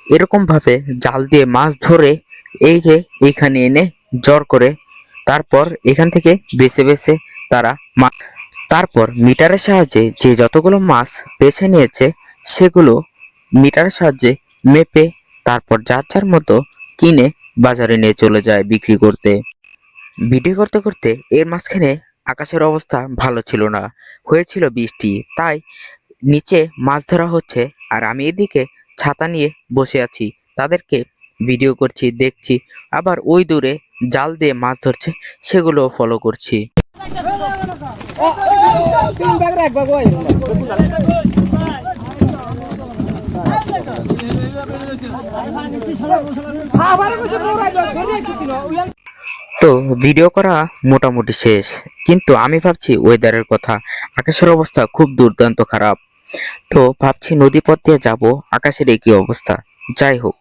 এরকম ভাবে জাল দিয়ে মাছ ধরে এই যে এইখানে এনে জড় করে তারপর এখান থেকে বেছে বেছে তারা তারপর মিটারের সাহায্যে যে যতগুলো মাছ বেছে নিয়েছে সেগুলো মিটারের সাহায্যে মেপে তারপর যার যার মতো কিনে বাজারে নিয়ে চলে যায় বিক্রি করতে। ভিডিও করতে করতে এর মাঝখানে আকাশের অবস্থা ভালো ছিল না, হয়েছিল বৃষ্টি, তাই নিচে মাছ ধরা হচ্ছে আর আমি এদিকে ছাতা নিয়ে বসে আছি, তাদেরকে ভিডিও করছি, দেখছি, আবার ওই দূরে জাল দিয়ে মাছ ধরছে সেগুলোও ফলো করছি। তো ভিডিও করা মোটামুটি শেষ, কিন্তু আমি ভাবছি ওয়েদারের কথা, আকাশের অবস্থা খুব দুর্দান্ত খারাপ। তো ভাবছি নদী পথ দিয়ে যাবো, আকাশের এই কি অবস্থা। যাই হোক,